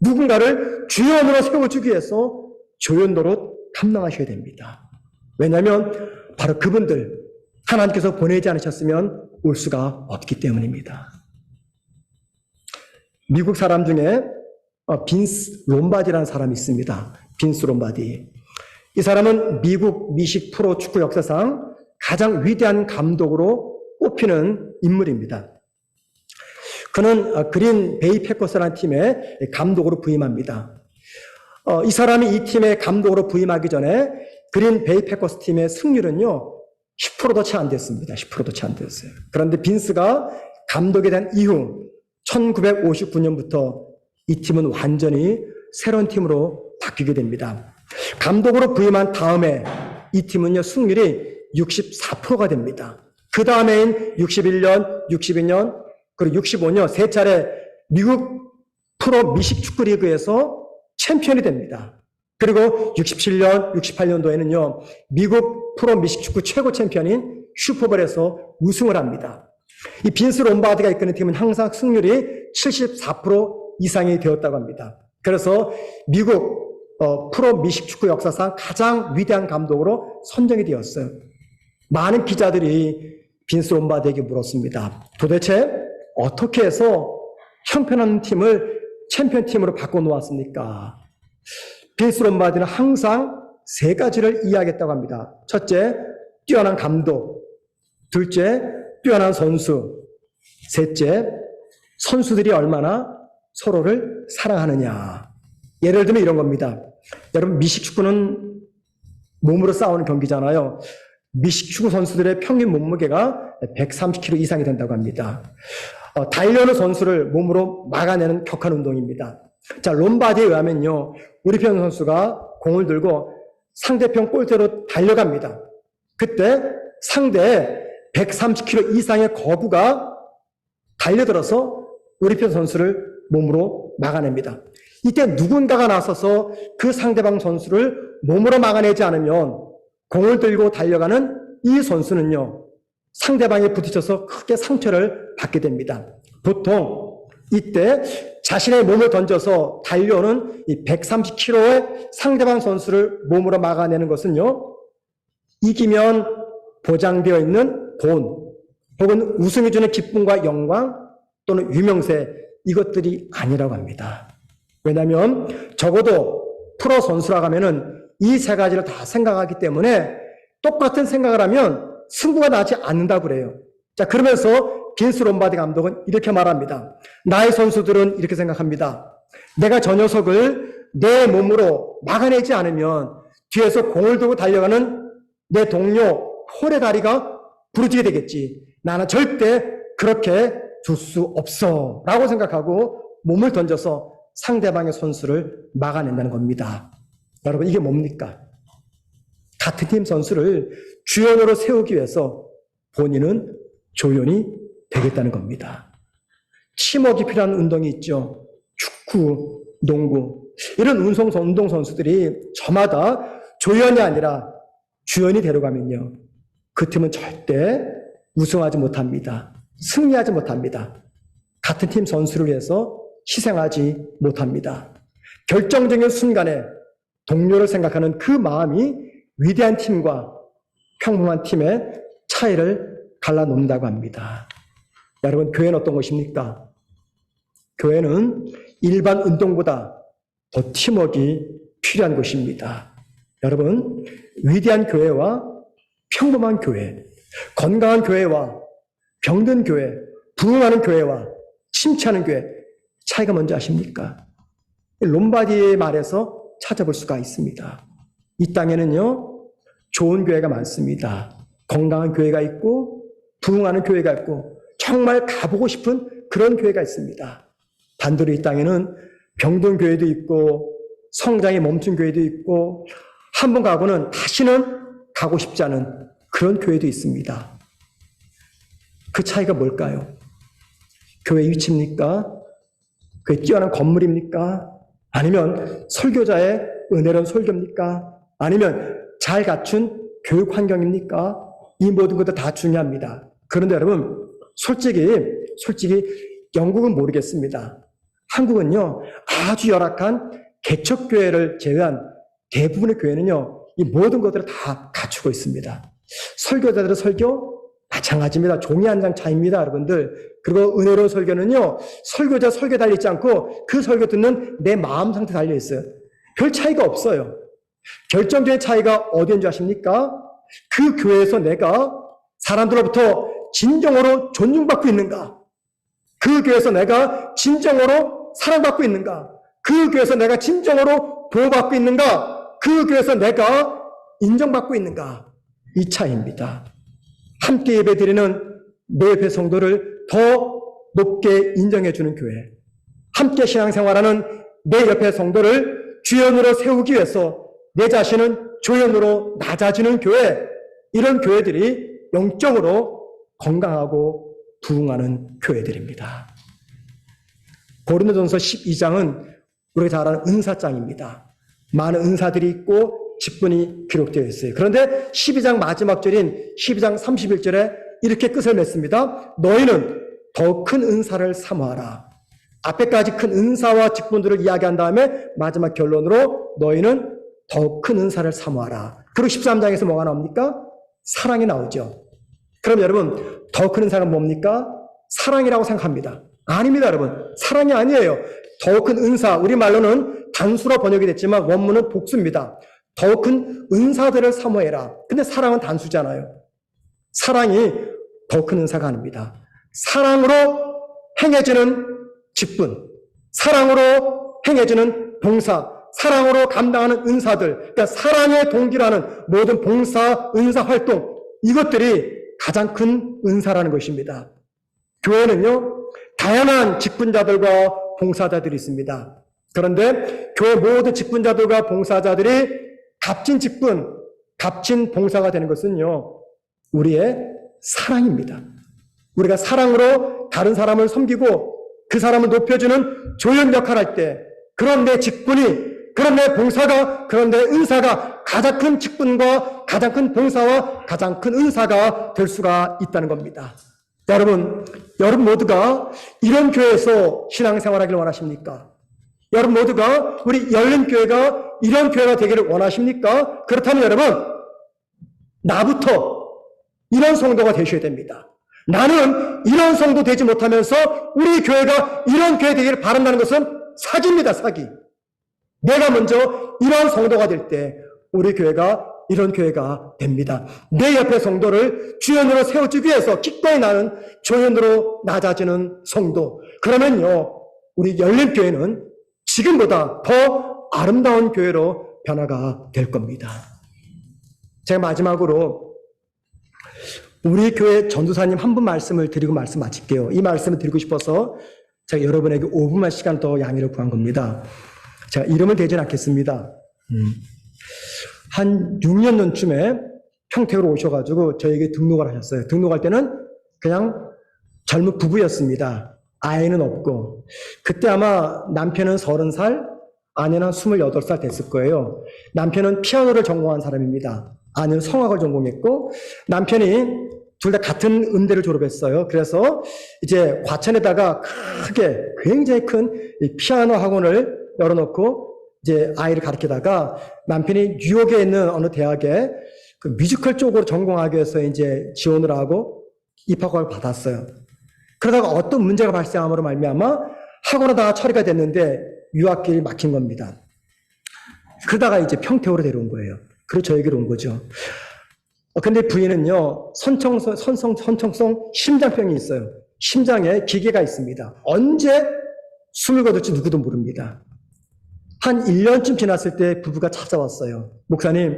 누군가를 주연으로 세워주기 위해서 조연 노릇 감당하셔야 됩니다. 왜냐하면 바로 그분들 하나님께서 보내지 않으셨으면 올 수가 없기 때문입니다. 미국 사람 중에 빈스 롬바디라는 사람이 있습니다. 빈스 롬바디. 이 사람은 미국 미식 프로 축구 역사상 가장 위대한 감독으로 꼽히는 인물입니다. 그는 그린 베이 패커스라는 팀의 감독으로 부임합니다. 이 사람이 이 팀의 감독으로 부임하기 전에 그린 베이 패커스 팀의 승률은요, 10%도 채 안 됐습니다. 10%도 채 안 됐어요. 그런데 빈스가 감독이 된 이후 1959년부터 이 팀은 완전히 새로운 팀으로 바뀌게 됩니다. 감독으로 부임한 다음에 이 팀은요, 승률이 64%가 됩니다. 그 다음에인 61년, 62년, 그리고 65년 세 차례 미국 프로 미식 축구 리그에서 챔피언이 됩니다. 그리고 67년, 68년도에는요, 미국 프로 미식축구 최고 챔피언인 슈퍼볼에서 우승을 합니다. 이 빈스 롬바드가 이끄는 팀은 항상 승률이 74% 이상이 되었다고 합니다. 그래서 미국 프로 미식축구 역사상 가장 위대한 감독으로 선정이 되었어요. 많은 기자들이 빈스 롬바드에게 물었습니다. 도대체 어떻게 해서 형편없는 팀을 챔피언 팀으로 바꿔놓았습니까? 빈스 롬바드는 항상 세 가지를 이야기했다고 합니다. 첫째, 뛰어난 감독. 둘째, 뛰어난 선수. 셋째, 선수들이 얼마나 서로를 사랑하느냐. 예를 들면 이런 겁니다. 여러분, 미식축구는 몸으로 싸우는 경기잖아요. 미식축구 선수들의 평균 몸무게가 130kg 이상이 된다고 합니다. 달려오는 선수를 몸으로 막아내는 격한 운동입니다. 자, 롬바디에 의하면요, 우리 편 선수가 공을 들고 상대편 골대로 달려갑니다. 그때 상대의 130kg 이상의 거부가 달려들어서 우리 편 선수를 몸으로 막아냅니다. 이때 누군가가 나서서 그 상대방 선수를 몸으로 막아내지 않으면 공을 들고 달려가는 이 선수는요, 상대방에 부딪혀서 크게 상처를 받게 됩니다. 보통 이때 자신의 몸을 던져서 달려오는 이 130kg의 상대방 선수를 몸으로 막아내는 것은요, 이기면 보장되어 있는 돈, 혹은 우승이 주는 기쁨과 영광 또는 유명세, 이것들이 아니라고 합니다. 왜냐하면 적어도 프로 선수라고 하면은 이 세 가지를 다 생각하기 때문에 똑같은 생각을 하면 승부가 나지 않는다고 그래요. 자, 그러면서 빈스 롬바디 감독은 이렇게 말합니다. 나의 선수들은 이렇게 생각합니다. 내가 저 녀석을 내 몸으로 막아내지 않으면 뒤에서 공을 들고 달려가는 내 동료 폴의 다리가 부러지게 되겠지. 나는 절대 그렇게 둘 수 없어 라고 생각하고 몸을 던져서 상대방의 선수를 막아낸다는 겁니다. 여러분, 이게 뭡니까? 같은 팀 선수를 주연으로 세우기 위해서 본인은 조연이 되겠다는 겁니다. 팀워크가 필요한 운동이 있죠. 축구, 농구, 이런 운동 선수들이 저마다 조연이 아니라 주연이 데려가면요, 그 팀은 절대 우승하지 못합니다. 승리하지 못합니다. 같은 팀 선수를 위해서 희생하지 못합니다. 결정적인 순간에 동료를 생각하는 그 마음이 위대한 팀과 평범한 팀의 차이를 갈라놓는다고 합니다. 여러분, 교회는 어떤 것입니까? 교회는 일반 운동보다 더 팀워크가 필요한 것입니다. 여러분, 위대한 교회와 평범한 교회, 건강한 교회와 병든 교회, 부흥하는 교회와 침체하는 교회, 차이가 뭔지 아십니까? 롬바디의 말에서 찾아볼 수가 있습니다. 이 땅에는요, 좋은 교회가 많습니다. 건강한 교회가 있고 부흥하는 교회가 있고 정말 가보고 싶은 그런 교회가 있습니다. 반대로 이 땅에는 병든 교회도 있고 성장이 멈춘 교회도 있고 한 번 가고는 다시는 가고 싶지 않은 그런 교회도 있습니다. 그 차이가 뭘까요? 교회 위치입니까? 그게 뛰어난 건물입니까? 아니면 설교자의 은혜로운 설교입니까? 아니면 잘 갖춘 교육 환경입니까? 이 모든 것도 다 중요합니다. 그런데 여러분, 솔직히 영국은 모르겠습니다. 한국은요, 아주 열악한 개척교회를 제외한 대부분의 교회는요, 이 모든 것들을 다 갖추고 있습니다. 설교자들의 설교 마찬가지입니다. 종이 한 장 차이입니다, 여러분들. 그리고 은혜로운 설교는요, 설교자 설교 달려있지 않고 그 설교 듣는 내 마음 상태 달려있어요. 별 차이가 없어요. 결정적인 차이가 어디인지 아십니까? 그 교회에서 내가 사람들로부터 진정으로 존중받고 있는가? 그 교회에서 내가 진정으로 사랑받고 있는가? 그 교회에서 내가 진정으로 보호받고 있는가? 그 교회에서 내가 인정받고 있는가? 이 차이입니다. 함께 예배드리는 내 옆의 성도를 더 높게 인정해주는 교회, 함께 신앙생활하는 내 옆의 성도를 주연으로 세우기 위해서 내 자신은 조연으로 낮아지는 교회, 이런 교회들이 영적으로 건강하고 부흥하는 교회들입니다. 고린도전서 12장은 우리가 잘 아는 은사장입니다. 많은 은사들이 있고 직분이 기록되어 있어요. 그런데 12장 마지막 절인 12장 31절에 이렇게 끝을 맺습니다. 너희는 더 큰 은사를 사모하라. 앞에까지 큰 은사와 직분들을 이야기한 다음에 마지막 결론으로 너희는 더 큰 은사를 사모하라. 그리고 13장에서 뭐가 나옵니까? 사랑이 나오죠. 그럼 여러분, 더 큰 은사는 뭡니까? 사랑이라고 생각합니다. 아닙니다, 여러분. 사랑이 아니에요. 더 큰 은사, 우리말로는 단수로 번역이 됐지만 원문은 복수입니다. 더 큰 은사들을 사모해라. 근데 사랑은 단수잖아요. 사랑이 더 큰 은사가 아닙니다. 사랑으로 행해지는 직분, 사랑으로 행해지는 봉사, 사랑으로 감당하는 은사들, 그러니까 사랑의 동기라는 모든 봉사, 은사 활동, 이것들이 가장 큰 은사라는 것입니다. 교회는요, 다양한 직분자들과 봉사자들이 있습니다. 그런데 교회 모든 직분자들과 봉사자들이 값진 직분, 값진 봉사가 되는 것은요, 우리의 사랑입니다. 우리가 사랑으로 다른 사람을 섬기고 그 사람을 높여주는 조연 역할을 할 때, 그런 내 직분이, 그런 내 봉사가, 그런 내 은사가 가장 큰 직분과 가장 큰 봉사와 가장 큰 은사가 될 수가 있다는 겁니다. 여러분 모두가 이런 교회에서 신앙생활하기를 원하십니까? 여러분 모두가 우리 열린교회가 이런 교회가 되기를 원하십니까? 그렇다면 여러분, 나부터 이런 성도가 되셔야 됩니다. 나는 이런 성도 되지 못하면서 우리 교회가 이런 교회 되기를 바란다는 것은 사기입니다, 사기. 내가 먼저 이런 성도가 될 때 우리 교회가 이런 교회가 됩니다. 내 옆에 성도를 주연으로 세워주기 위해서 기꺼이 나는 조연으로 낮아지는 성도. 그러면요, 우리 열린교회는 지금보다 더 아름다운 교회로 변화가 될 겁니다. 제가 마지막으로 우리 교회 전도사님 한 분 말씀을 드리고 말씀 마칠게요. 이 말씀을 드리고 싶어서 제가 여러분에게 5분만 시간 더 양해를 구한 겁니다. 제가 이름을 대진 않겠습니다. 한 6년 전쯤에 평택으로 오셔가지고 저에게 등록을 하셨어요. 등록할 때는 그냥 젊은 부부였습니다. 아이는 없고. 그때 아마 남편은 30살, 아내는 28살 됐을 거예요. 남편은 피아노를 전공한 사람입니다. 아내는 성악을 전공했고, 남편이 둘 다 같은 음대를 졸업했어요. 그래서 이제 과천에다가 크게 굉장히 큰 피아노 학원을 열어놓고 이제 아이를 가르치다가 남편이 뉴욕에 있는 어느 대학에 그 뮤지컬 쪽으로 전공하기 위해서 이제 지원을 하고 입학을 받았어요. 그러다가 어떤 문제가 발생함으로 말미암아 학원은 다 처리가 됐는데 유학길이 막힌 겁니다. 그러다가 이제 평택으로 데려온 거예요. 그리고 저에게로 온 거죠. 근데 부인은요, 선청성 심장병이 있어요. 심장에 기계가 있습니다. 언제 숨을 거둘지 누구도 모릅니다. 한 1년쯤 지났을 때 부부가 찾아왔어요. 목사님,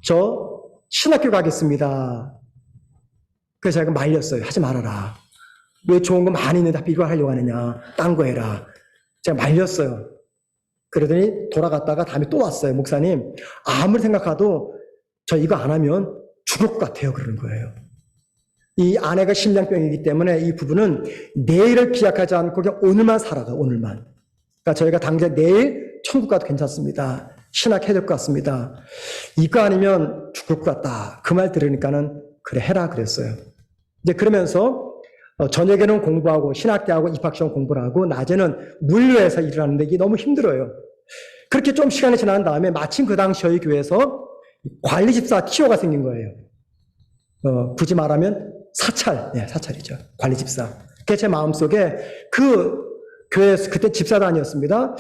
저 신학교 가겠습니다. 그래서 제가 말렸어요. 하지 말아라. 왜 좋은 거 많이 있는데 이거 하려고 하느냐. 딴 거 해라. 제가 말렸어요. 그러더니 돌아갔다가 다음에 또 왔어요. 목사님, 아무리 생각해도 저 이거 안 하면 죽을 것 같아요. 그러는 거예요. 이 아내가 심장병이기 때문에 이 부부는 내일을 기약하지 않고 그냥 오늘만 살아가, 오늘만. 그러니까 저희가 당장 내일 천국 가도 괜찮습니다. 신학해야 될 것 같습니다. 이거 아니면 죽을 것 같다. 그 말 들으니까는 그래 해라 그랬어요. 이제 그러면서 저녁에는 공부하고 신학대하고 입학시험 공부를 하고 낮에는 물류에서 일을 하는데 이게 너무 힘들어요. 그렇게 좀 시간이 지난 다음에 마침 그 당시 저희 교회에서 관리집사 티오가 생긴 거예요. 굳이 말하면 사찰, 네, 사찰이죠. 관리집사. 그게 제 마음속에 그 교회에서 그때 집사단이었습니다.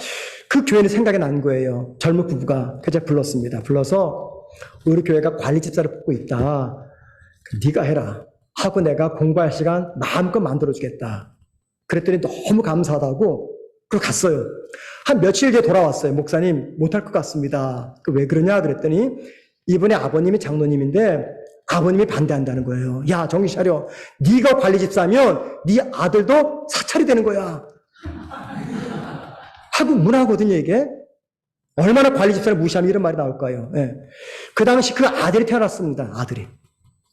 그 교회는 생각이 난 거예요. 젊은 부부가. 그래서 제가 불렀습니다. 불러서 우리 교회가 관리집사를 뽑고 있다. 네가 해라. 하고 내가 공부할 시간 마음껏 만들어주겠다. 그랬더니 너무 감사하다고 그리고 갔어요. 한 며칠 뒤에 돌아왔어요. 목사님 못할 것 같습니다. 왜 그러냐 그랬더니 이번에 아버님이 장로님인데 아버님이 반대한다는 거예요. 야 정신 차려. 네가 관리집사면 네 아들도 사찰이 되는 거야. 하고 문화거든요 이게. 얼마나 관리집사를 무시하면 이런 말이 나올까요. 네. 그 당시 그 아들이 태어났습니다. 아들이.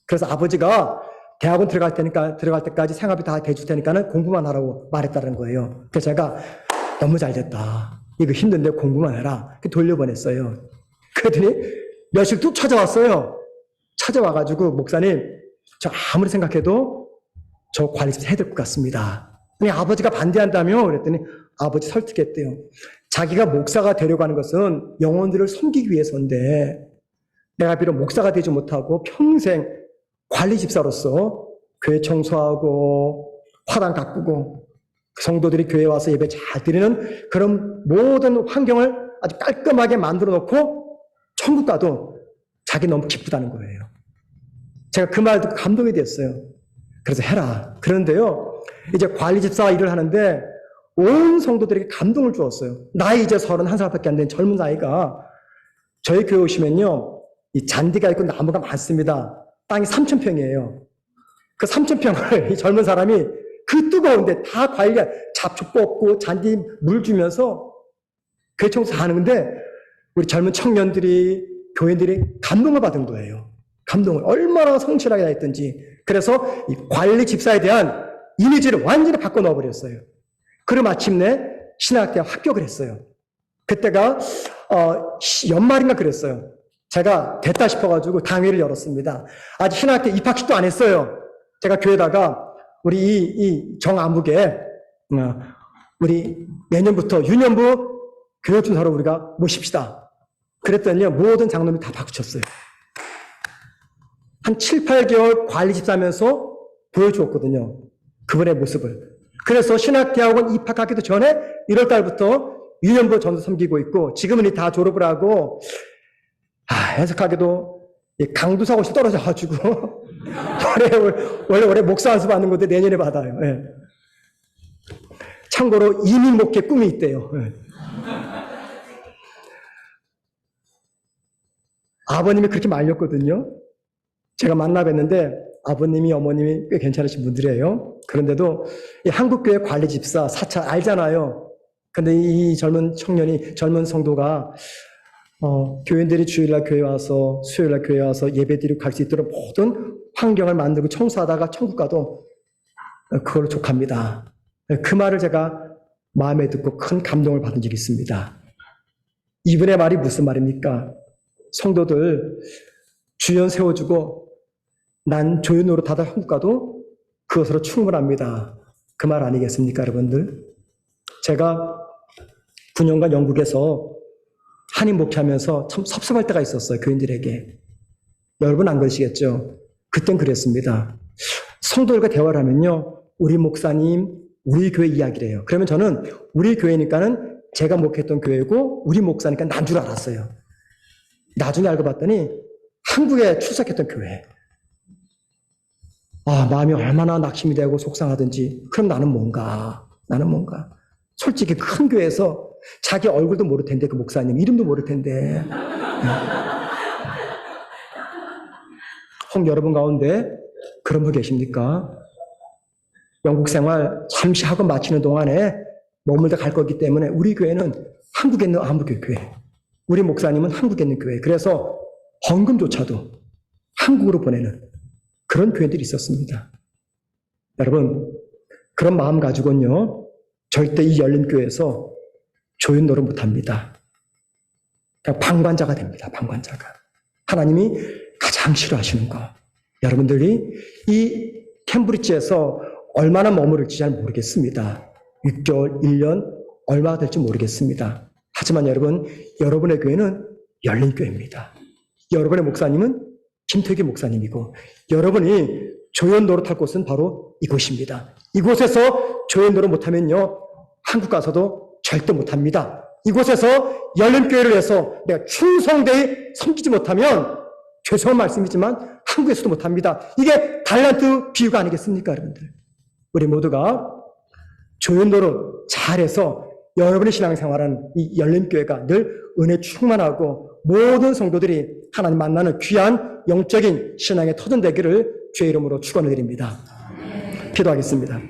그래서 아버지가 대학원 들어갈 때까지 생활비 다 대줄 테니까는 공부만 하라고 말했다는 거예요. 그래서 제가 너무 잘 됐다. 이거 힘든데 공부만 해라. 돌려보냈어요. 그랬더니 며칠 뚝 찾아왔어요. 찾아와가지고 목사님, 저 아무리 생각해도 저 관리집 해야 될 것 같습니다. 아니, 아버지가 반대한다며? 그랬더니 아버지 설득했대요. 자기가 목사가 되려고 하는 것은 영혼들을 섬기기 위해서인데 내가 비록 목사가 되지 못하고 평생 관리집사로서 교회 청소하고 화단 가꾸고 성도들이 교회에 와서 예배 잘 드리는 그런 모든 환경을 아주 깔끔하게 만들어 놓고 천국 가도 자기 너무 기쁘다는 거예요. 제가 그 말 듣고 감동이 됐어요. 그래서 해라. 그런데요, 이제 관리집사 일을 하는데 온 성도들에게 감동을 주었어요. 나이 이제 31살밖에 안 된 젊은 아이가 저희 교회 오시면요, 이 잔디가 있고 나무가 많습니다. 땅이 3,000평이에요. 그 3,000평을 이 젊은 사람이 그 뜨거운데 다 관리해, 잡초 뽑고 잔디 물 주면서 교회 청소하는데 우리 젊은 청년들이, 교인들이 감동을 받은 거예요. 감동을. 얼마나 성실하게 했든지. 그래서 이 관리 집사에 대한 이미지를 완전히 바꿔 넣어버렸어요. 그리고 마침내 신학대학 합격을 했어요. 그때가 연말인가 그랬어요. 제가 됐다 싶어가지고 당회를 열었습니다. 아직 신학대 입학식도 안 했어요. 제가 교회다가 우리 이 정안북에 우리 내년부터 유년부 교육준사로 우리가 모십시다. 그랬더니요, 모든 장로님이 다 박수쳤어요. 한 7, 8개월 관리 집사면서 보여주었거든요. 그분의 모습을. 그래서 신학대학원 입학하기도 전에 1월 달부터 유년부 전도 섬기고 있고, 지금은 다 졸업을 하고, 해석하게도 강두사고시 떨어져가지고 원래 올해 목사 안수 받는 건데 내년에 받아요. 예. 참고로 이민 목회 꿈이 있대요. 예. 아버님이 그렇게 말렸거든요. 제가 만나 뵀는데 아버님이 어머님이 꽤 괜찮으신 분들이에요. 그런데도 이 한국교회 관리 집사 사찰 알잖아요. 근데 이 젊은 청년이, 젊은 성도가 교인들이 주일날 교회 와서, 수요일날 교회 와서 예배드리고 갈 수 있도록 모든 환경을 만들고 청소하다가 천국 가도 그걸로 족합니다. 그 말을 제가 마음에 듣고 큰 감동을 받은 적이 있습니다. 이분의 말이 무슨 말입니까? 성도들 주연 세워주고 난 조연 노릇하다 천국 가도 그것으로 충분합니다. 그 말 아니겠습니까, 여러분들? 제가 9년간 영국에서 한인 목회하면서 참 섭섭할 때가 있었어요, 교인들에게. 여러분 안 그러시겠죠? 그땐 그랬습니다. 성도들과 대화를 하면요, 우리 목사님, 우리 교회 이야기를 해요. 그러면 저는 우리 교회니까는 제가 목회했던 교회고 우리 목사니까 난 줄 알았어요. 나중에 알고 봤더니 한국에 출석했던 교회. 마음이 얼마나 낙심이 되고 속상하든지. 그럼 나는 뭔가. 솔직히 큰 교회에서 자기 얼굴도 모를 텐데, 그 목사님 이름도 모를 텐데. 혹 여러분 가운데 그런 분 계십니까? 영국 생활 잠시 하고 마치는 동안에 머물다 갈 거기 때문에 우리 교회는 한국에 있는 한국교회, 우리 목사님은 한국에 있는 교회, 그래서 헌금조차도 한국으로 보내는 그런 교회들이 있었습니다. 여러분, 그런 마음 가지고는요, 절대 이 열린교회에서 조연 노릇 못합니다. 그냥 방관자가 됩니다. 방관자가. 하나님이 가장 싫어하시는 거. 여러분들이 이 캠브리지에서 얼마나 머무를지 잘 모르겠습니다. 6개월, 1년, 얼마나 될지 모르겠습니다. 하지만 여러분, 여러분의 교회는 열린교회입니다. 여러분의 목사님은 김태기 목사님이고, 여러분이 조연 노릇할 곳은 바로 이곳입니다. 이곳에서 조연 노릇 못하면요, 한국 가서도 절대 못합니다. 이곳에서 열린교회를 해서 내가 충성되이 섬기지 못하면, 죄송한 말씀이지만 한국에서도 못합니다. 이게 달란트 비유가 아니겠습니까, 여러분들? 우리 모두가 조연 노릇 잘해서 여러분의 신앙생활은 이 열린교회가 늘 은혜 충만하고 모든 성도들이 하나님 만나는 귀한 영적인 신앙의 터전 되기를 주의 이름으로 축원을 드립니다. 기도하겠습니다.